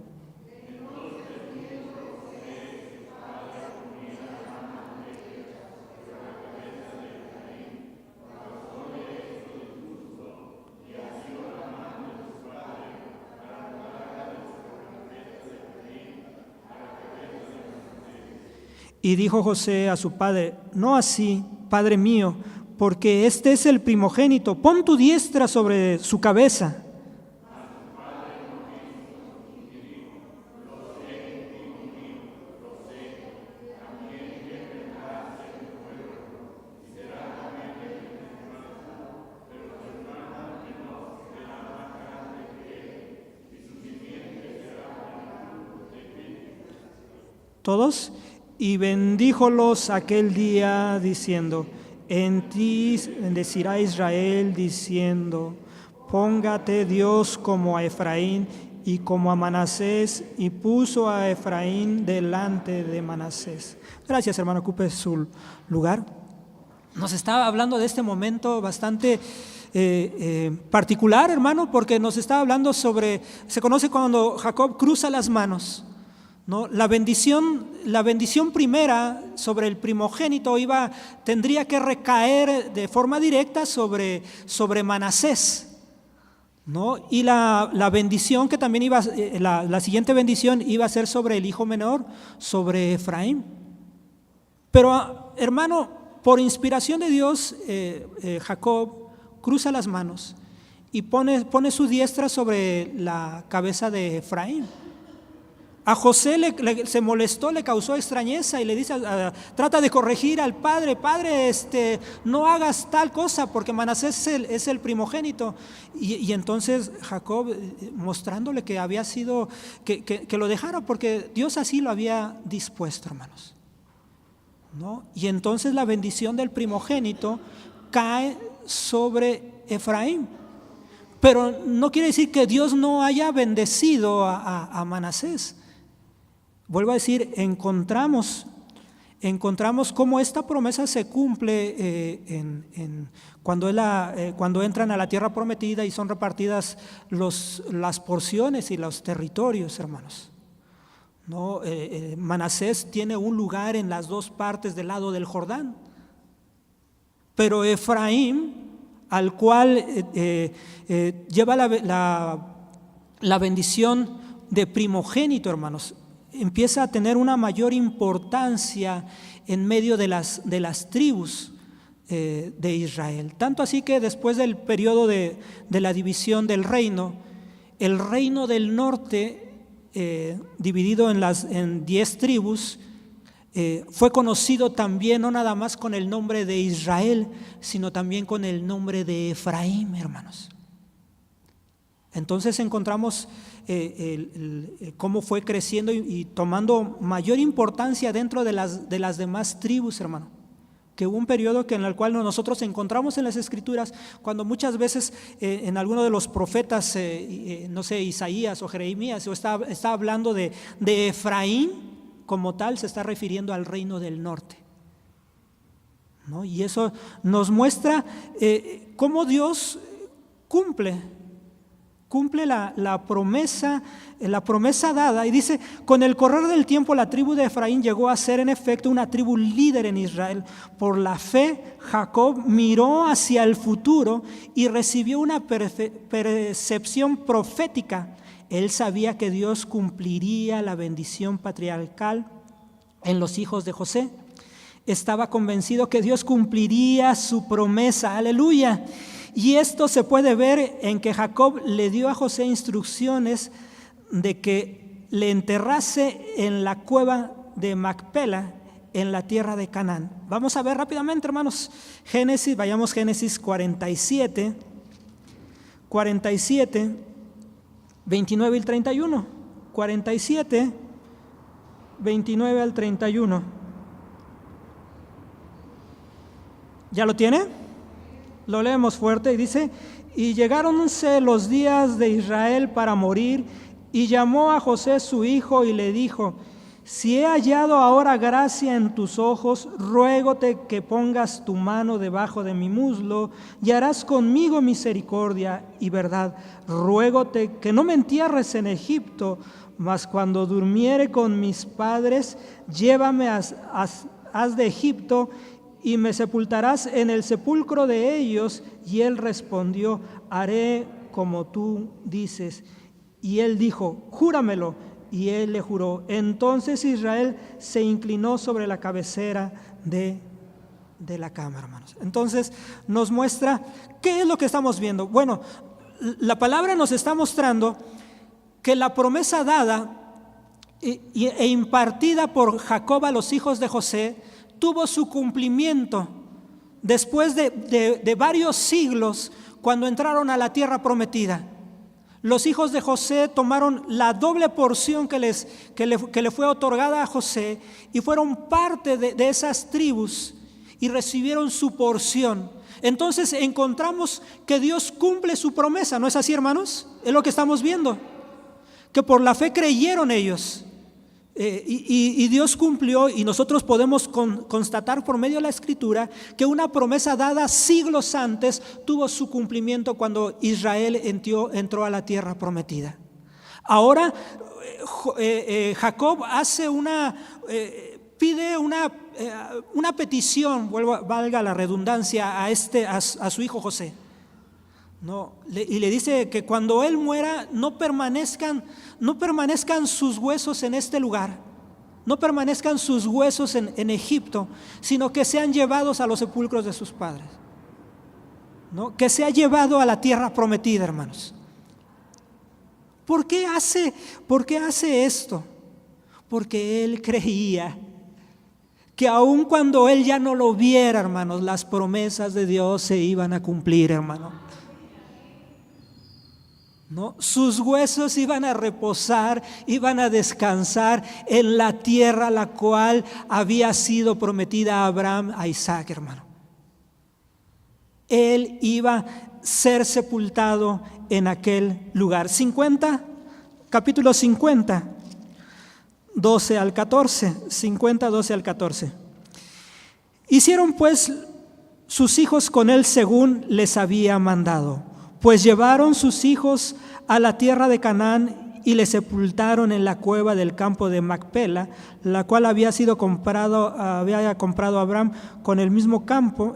Y dijo José a su padre: no así, padre mío, porque este es el primogénito, pon tu diestra sobre su cabeza. Todos. Y bendíjolos aquel día diciendo: en ti bendecirá Israel, diciendo: póngate Dios como a Efraín y como a Manasés, y puso a Efraín delante de Manasés. Gracias, hermano, ocupe su lugar. Nos está hablando de este momento bastante particular, hermano, porque nos está hablando sobre, se conoce cuando Jacob cruza las manos, ¿no? La bendición primera sobre el primogénito tendría que recaer de forma directa sobre Manasés, ¿no? Y la bendición que también la siguiente bendición iba a ser sobre el hijo menor, sobre Efraín. Pero, hermano, por inspiración de Dios, Jacob cruza las manos y pone su diestra sobre la cabeza de Efraín. A José se molestó, le causó extrañeza y le dice, trata de corregir al padre: no hagas tal cosa porque Manasés es el primogénito. Y entonces Jacob, mostrándole que había sido, que lo dejara porque Dios así lo había dispuesto, hermanos, ¿no? Y entonces la bendición del primogénito cae sobre Efraín. Pero no quiere decir que Dios no haya bendecido a Manasés. Vuelvo a decir, encontramos cómo esta promesa se cumple cuando entran a la tierra prometida y son repartidas las porciones y los territorios, hermanos, ¿no? Manasés tiene un lugar en las dos partes del lado del Jordán, pero Efraín, al cual lleva la bendición de primogénito, hermanos, empieza a tener una mayor importancia en medio de las tribus de Israel. Tanto así que después del periodo de la división del reino, el reino del norte, dividido en 10 tribus, fue conocido también no nada más con el nombre de Israel, sino también con el nombre de Efraín, hermanos. Entonces encontramos cómo fue creciendo y tomando mayor importancia dentro de las demás tribus, hermano. Que hubo un periodo en el cual nosotros encontramos en las Escrituras, cuando muchas veces en alguno de los profetas, no sé, Isaías o Jeremías, está hablando de Efraín como tal, se está refiriendo al reino del norte, ¿no? Y eso nos muestra cómo Dios cumple la promesa dada. Y dice: con el correr del tiempo la tribu de Efraín llegó a ser en efecto una tribu líder en Israel. Por la fe Jacob miró hacia el futuro y recibió una percepción profética. Él sabía que Dios cumpliría la bendición patriarcal en los hijos de José. Estaba convencido que Dios cumpliría su promesa. Aleluya. Y esto se puede ver en que Jacob le dio a José instrucciones de que le enterrase en la cueva de Macpela, en la tierra de Canaán. Vamos a ver rápidamente, hermanos, vayamos Génesis 47, 29 y 31. 47, 29 al 31. ¿Ya lo tiene? Lo leemos fuerte y dice: y llegáronse los días de Israel para morir, Y llamó a José su hijo y le dijo: si he hallado ahora gracia en tus ojos, ruégote que pongas tu mano debajo de mi muslo y harás conmigo misericordia y verdad. Ruégote que no me entierres en Egipto, mas cuando durmiere con mis padres, llévame haz de Egipto y me sepultarás en el sepulcro de ellos. Y él respondió: haré como tú dices. Y él dijo: júramelo. Y él le juró. Entonces Israel se inclinó sobre la cabecera de la cama, hermanos. Entonces nos muestra, ¿qué es lo que estamos viendo? Bueno, la palabra nos está mostrando que la promesa dada e impartida por Jacob a los hijos de José tuvo su cumplimiento después de varios siglos, cuando entraron a la tierra prometida. Los hijos de José tomaron la doble porción que le fue otorgada a José y fueron parte de esas tribus y recibieron su porción. Entonces encontramos que Dios cumple su promesa, ¿no es así, hermanos? Es lo que estamos viendo, que por la fe creyeron ellos. Y Dios cumplió, y nosotros podemos constatar por medio de la Escritura que una promesa dada siglos antes tuvo su cumplimiento cuando Israel entró a la tierra prometida. Ahora Jacob hace pide una petición, valga la redundancia, a su hijo José. Y le dice que cuando él muera no permanezcan sus huesos en este lugar, no permanezcan sus huesos en Egipto, sino que sean llevados a los sepulcros de sus padres, que sea llevado a la tierra prometida, hermanos. ¿Por qué hace esto? Porque él creía que aun cuando él ya no lo viera, hermanos, las promesas de Dios se iban a cumplir, hermano. Sus huesos iban a reposar, iban a descansar en la tierra la cual había sido prometida a Abraham, a Isaac, hermano. Él iba a ser sepultado en aquel lugar. Capítulo 50, 12 al 14. 50, 12 al 14. Hicieron pues sus hijos con él según les había mandado. Pues llevaron sus hijos a la tierra de Canaán y le sepultaron en la cueva del campo de Macpela, la cual había comprado Abraham con el mismo campo,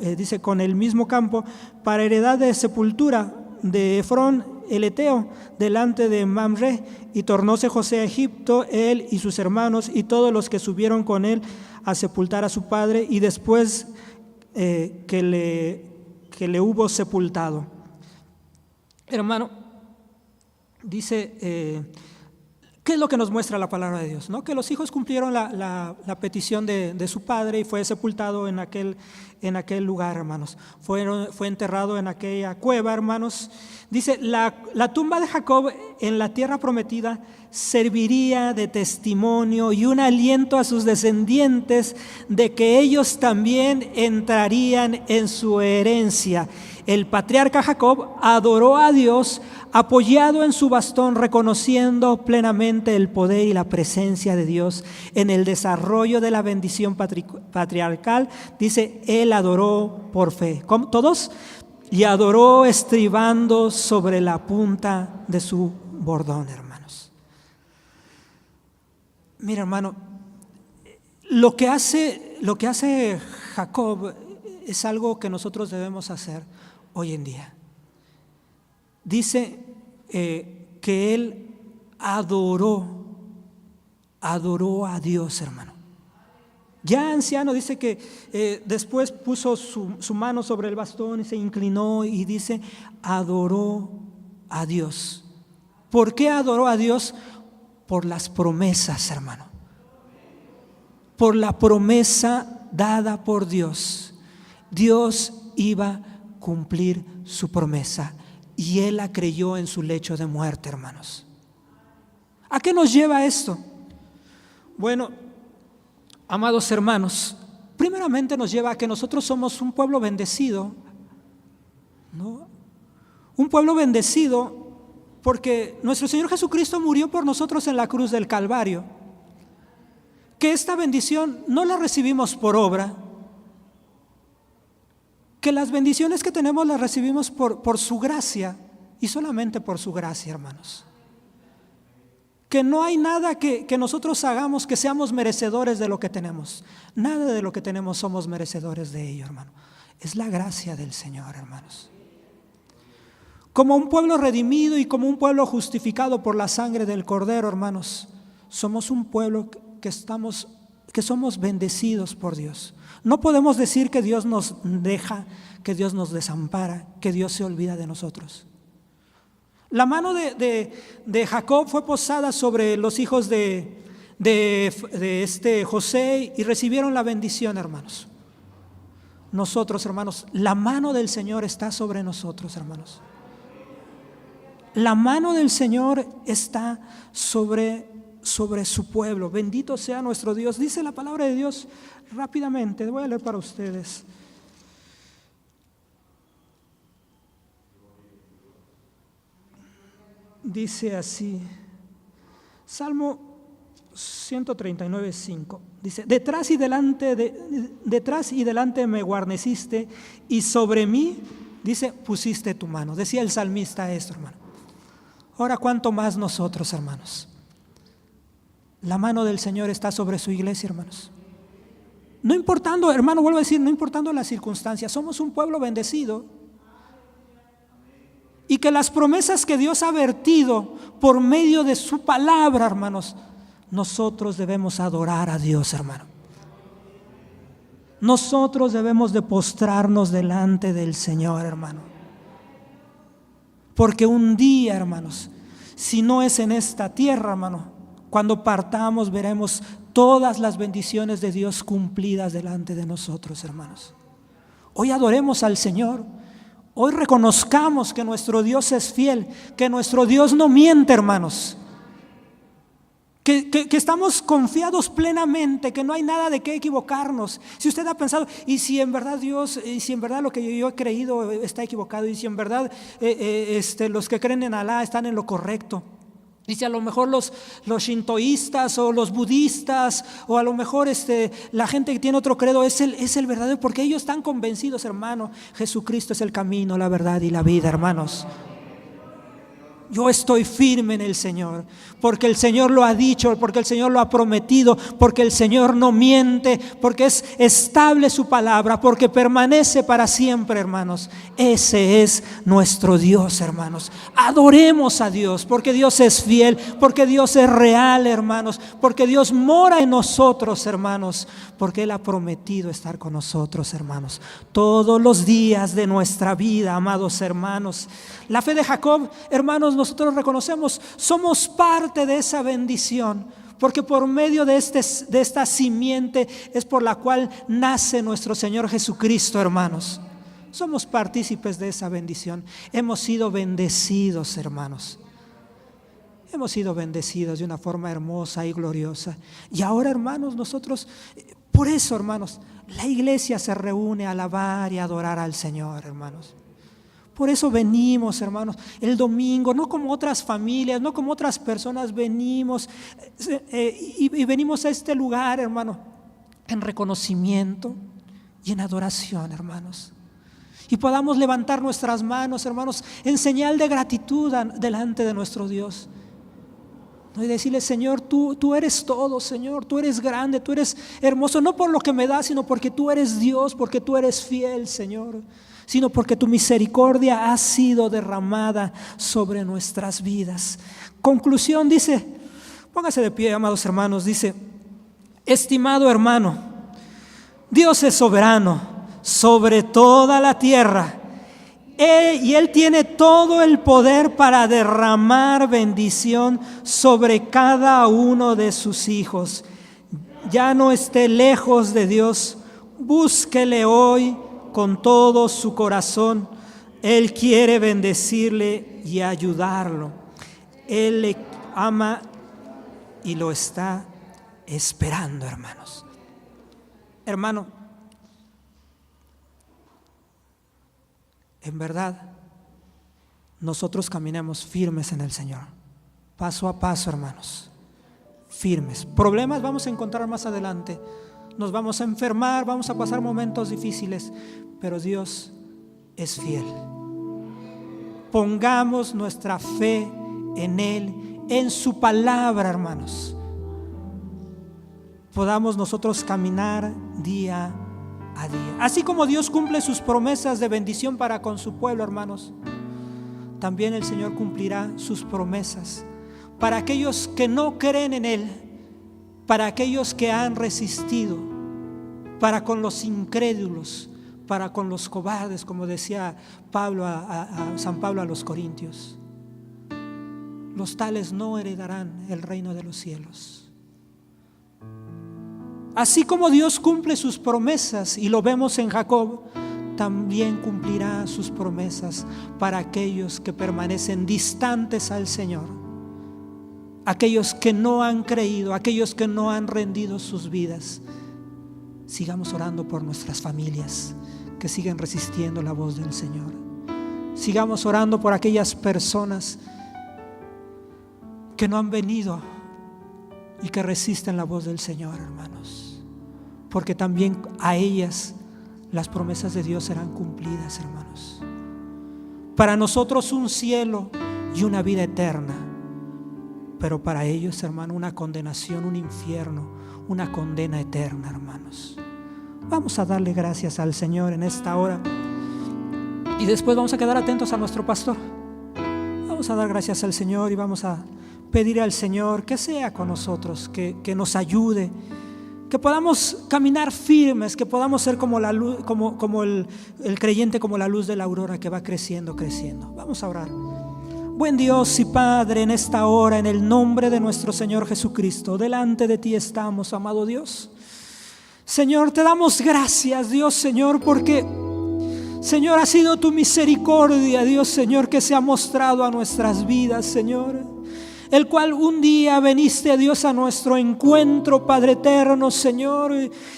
para heredad de sepultura de Efrón el Eteo, delante de Mamre. Y tornóse José a Egipto, él y sus hermanos y todos los que subieron con él a sepultar a su padre, y después que le hubo sepultado. Hermano, dice, ¿qué es lo que nos muestra la palabra de Dios? Que los hijos cumplieron la petición de su padre y fue sepultado en aquel lugar, hermanos. Fue enterrado en aquella cueva, hermanos. Dice, la tumba de Jacob en la tierra prometida serviría de testimonio y un aliento a sus descendientes de que ellos también entrarían en su herencia. El patriarca Jacob adoró a Dios apoyado en su bastón, reconociendo plenamente el poder y la presencia de Dios en el desarrollo de la bendición patriarcal. Dice, él adoró por fe. ¿Cómo? ¿Todos? Y adoró estribando sobre la punta de su bordón, hermanos. Mira, hermano, lo que hace Jacob es algo que nosotros debemos hacer hoy en día. Dice que él adoró a Dios, hermano. Ya anciano, dice que después puso su mano sobre el bastón y se inclinó y dice, adoró a Dios. ¿Por qué adoró a Dios? Por las promesas, hermano. Por la promesa dada por Dios. Dios iba a cumplir su promesa y él la creyó en su lecho de muerte, hermanos. ¿A qué nos lleva esto? Bueno, amados hermanos, primeramente nos lleva a que nosotros somos un pueblo bendecido, ¿no? Un pueblo bendecido porque nuestro Señor Jesucristo murió por nosotros en la cruz del Calvario, que esta bendición no la recibimos por obra, que las bendiciones que tenemos las recibimos por su gracia y solamente por su gracia, hermanos. Que no hay nada que nosotros hagamos que seamos merecedores de lo que tenemos. Nada de lo que tenemos somos merecedores de ello, hermano. Es la gracia del Señor, hermanos. Como un pueblo redimido y como un pueblo justificado por la sangre del Cordero, hermanos, somos un pueblo que somos bendecidos por Dios. No podemos decir que Dios nos deja, que Dios nos desampara, que Dios se olvida de nosotros. La mano de Jacob fue posada sobre los hijos de José y recibieron la bendición, hermanos. Nosotros, hermanos, la mano del Señor está sobre nosotros, hermanos. La mano del Señor está sobre su pueblo. Bendito sea nuestro Dios. Dice la palabra de Dios rápidamente, voy a leer para ustedes. Dice así, Salmo 139:5, dice: detrás y delante me guarneciste y sobre mí, dice, pusiste tu mano. Decía el salmista esto, hermano. Ahora, ¿cuánto más nosotros, hermanos? La mano del Señor está sobre su iglesia, hermanos. No importando, hermano, vuelvo a decir, no importando las circunstancias, somos un pueblo bendecido. Y que las promesas que Dios ha vertido por medio de su palabra, hermanos, nosotros debemos adorar a Dios, hermano. Nosotros debemos de postrarnos delante del Señor, hermano. Porque un día, hermanos, si no es en esta tierra, hermano, cuando partamos veremos todas las bendiciones de Dios cumplidas delante de nosotros, hermanos. Hoy adoremos al Señor. Hoy reconozcamos que nuestro Dios es fiel, que nuestro Dios no miente, hermanos. Que estamos confiados plenamente, que no hay nada de qué equivocarnos. Si usted ha pensado, y si en verdad Dios, y si en verdad lo que yo he creído está equivocado, y si en verdad los que creen en Alá están en lo correcto, y si a lo mejor los shintoístas o los budistas o a lo mejor la gente que tiene otro credo es el verdadero, porque ellos están convencidos, hermano, Jesucristo es el camino, la verdad y la vida, hermanos. Yo estoy firme en el Señor, porque el Señor lo ha dicho, porque el Señor lo ha prometido, porque el Señor no miente, porque es estable su palabra, porque permanece para siempre, hermanos. Ese es nuestro Dios, hermanos. Adoremos a Dios, porque Dios es fiel, porque Dios es real, hermanos, porque Dios mora en nosotros, hermanos, porque Él ha prometido estar con nosotros, hermanos, todos los días de nuestra vida, amados hermanos. La fe de Jacob, hermanos, nosotros reconocemos, somos parte de esa bendición, porque por medio de esta simiente es por la cual nace nuestro Señor Jesucristo, hermanos. Somos partícipes de esa bendición. Hemos sido bendecidos, hermanos. Hemos sido bendecidos de una forma hermosa y gloriosa. Y ahora, hermanos, nosotros, por eso, hermanos, la iglesia se reúne a alabar y adorar al Señor, hermanos. Por eso venimos, hermanos, el domingo, no como otras familias, no como otras personas, venimos y venimos a este lugar, hermano, en reconocimiento y en adoración, hermanos. Y podamos levantar nuestras manos, hermanos, en señal de gratitud delante de nuestro Dios. Y decirle: Señor, tú eres todo, Señor, tú eres grande, tú eres hermoso, no por lo que me das, sino porque tú eres Dios, porque tú eres fiel, Señor, sino porque tu misericordia ha sido derramada sobre nuestras vidas. Conclusión, dice, póngase de pie, amados hermanos, dice: estimado hermano, Dios es soberano sobre toda la tierra. Y Él tiene todo el poder para derramar bendición sobre cada uno de sus hijos. Ya no esté lejos de Dios, búsquele hoy con todo su corazón. Él quiere bendecirle y ayudarlo. Él le ama y lo está esperando, hermanos. Hermano, en verdad, nosotros caminemos firmes en el Señor, paso a paso, hermanos, firmes. Problemas vamos a encontrar más adelante, nos vamos a enfermar, vamos a pasar momentos difíciles, pero Dios es fiel. Pongamos nuestra fe en Él, en su palabra, hermanos. Podamos nosotros caminar día a día. Así como Dios cumple sus promesas de bendición para con su pueblo, hermanos, también el Señor cumplirá sus promesas para aquellos que no creen en Él, para aquellos que han resistido, para con los incrédulos, para con los cobardes, como decía Pablo San Pablo a los Corintios. Los tales no heredarán el reino de los cielos. Así como Dios cumple sus promesas, y lo vemos en Jacob, también cumplirá sus promesas para aquellos que permanecen distantes al Señor, aquellos que no han creído, aquellos que no han rendido sus vidas. Sigamos orando por nuestras familias que siguen resistiendo la voz del Señor. Sigamos orando por aquellas personas que no han venido y que resisten la voz del Señor, hermanos, porque también a ellas las promesas de Dios serán cumplidas, hermanos. Para nosotros un cielo y una vida eterna, pero para ellos, hermano, una condenación, un infierno, una condena eterna, hermanos. Vamos a darle gracias al Señor en esta hora, y después vamos a quedar atentos a nuestro pastor. Vamos a dar gracias al Señor y vamos a pedir al Señor que sea con nosotros, que nos ayude, que podamos caminar firmes, que podamos ser como la luz, como el creyente, como la luz de la aurora que va creciendo. Vamos a orar. Buen Dios y Padre, en esta hora, en el nombre de nuestro Señor Jesucristo, delante de ti estamos, amado Dios. Señor, te damos gracias, Dios, Señor, porque, Señor, ha sido tu misericordia, Dios, Señor, que se ha mostrado a nuestras vidas, Señor, el cual un día veniste, Dios, a nuestro encuentro, Padre eterno, Señor,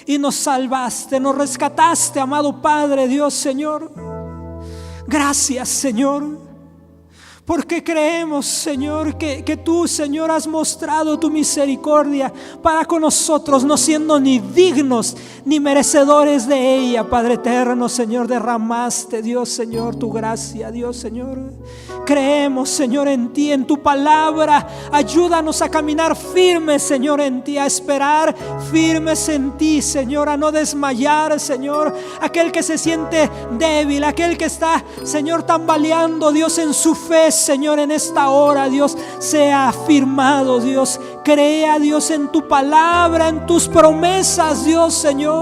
y nos salvaste, nos rescataste, amado Padre, Dios, Señor. Gracias, Señor, porque creemos, Señor, que tú, Señor, has mostrado tu misericordia para con nosotros, no siendo ni dignos ni merecedores de ella, Padre eterno, Señor. Derramaste, Dios, Señor, tu gracia, Dios, Señor. Creemos, Señor, en ti, en tu palabra. Ayúdanos a caminar firmes, Señor, en ti, a esperar firmes en ti, Señor, a no desmayar, Señor. Aquel que se siente débil, aquel que está, Señor, tambaleando, Dios, en su fe, Señor, en esta hora, Dios, sea afirmado, Dios. Crea, Dios, en tu palabra, en tus promesas, Dios, Señor.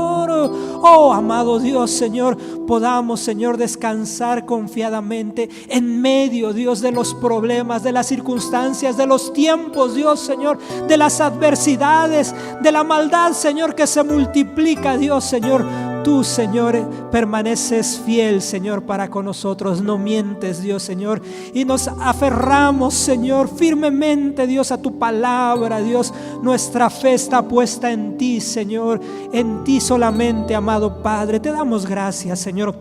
Oh, amado Dios, Señor, podamos, Señor, descansar confiadamente en medio, Dios, de los problemas, de las circunstancias, de los tiempos, Dios, Señor, de las adversidades, de la maldad, Señor, que se multiplica, Dios, Señor. Tú, Señor, permaneces fiel, Señor, para con nosotros. No mientes, Dios, Señor, y nos aferramos, Señor, firmemente, Dios, a tu palabra, Dios. Nuestra fe está puesta en ti, Señor, en ti solamente, amado Padre. Te damos gracias, Señor.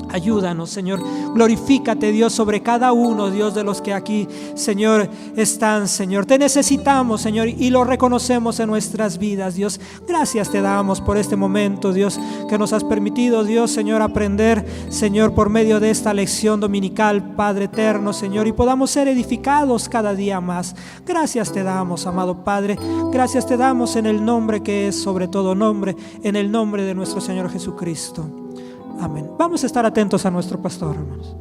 Ayúdanos, Señor. Glorifícate, Dios, sobre cada uno, Dios, de los que aquí, Señor, están, Señor. Te necesitamos, Señor, y lo reconocemos en nuestras vidas, Dios. Gracias te damos por este momento, Dios, que nos has permitido, Dios, Señor, aprender, Señor, por medio de esta lección dominical, Padre eterno, Señor, y podamos ser edificados cada día más. Gracias te damos, amado Padre. Gracias te damos en el nombre que es sobre todo nombre, en el nombre de nuestro Señor Jesucristo. Amén. Vamos a estar atentos a nuestro pastor, hermanos.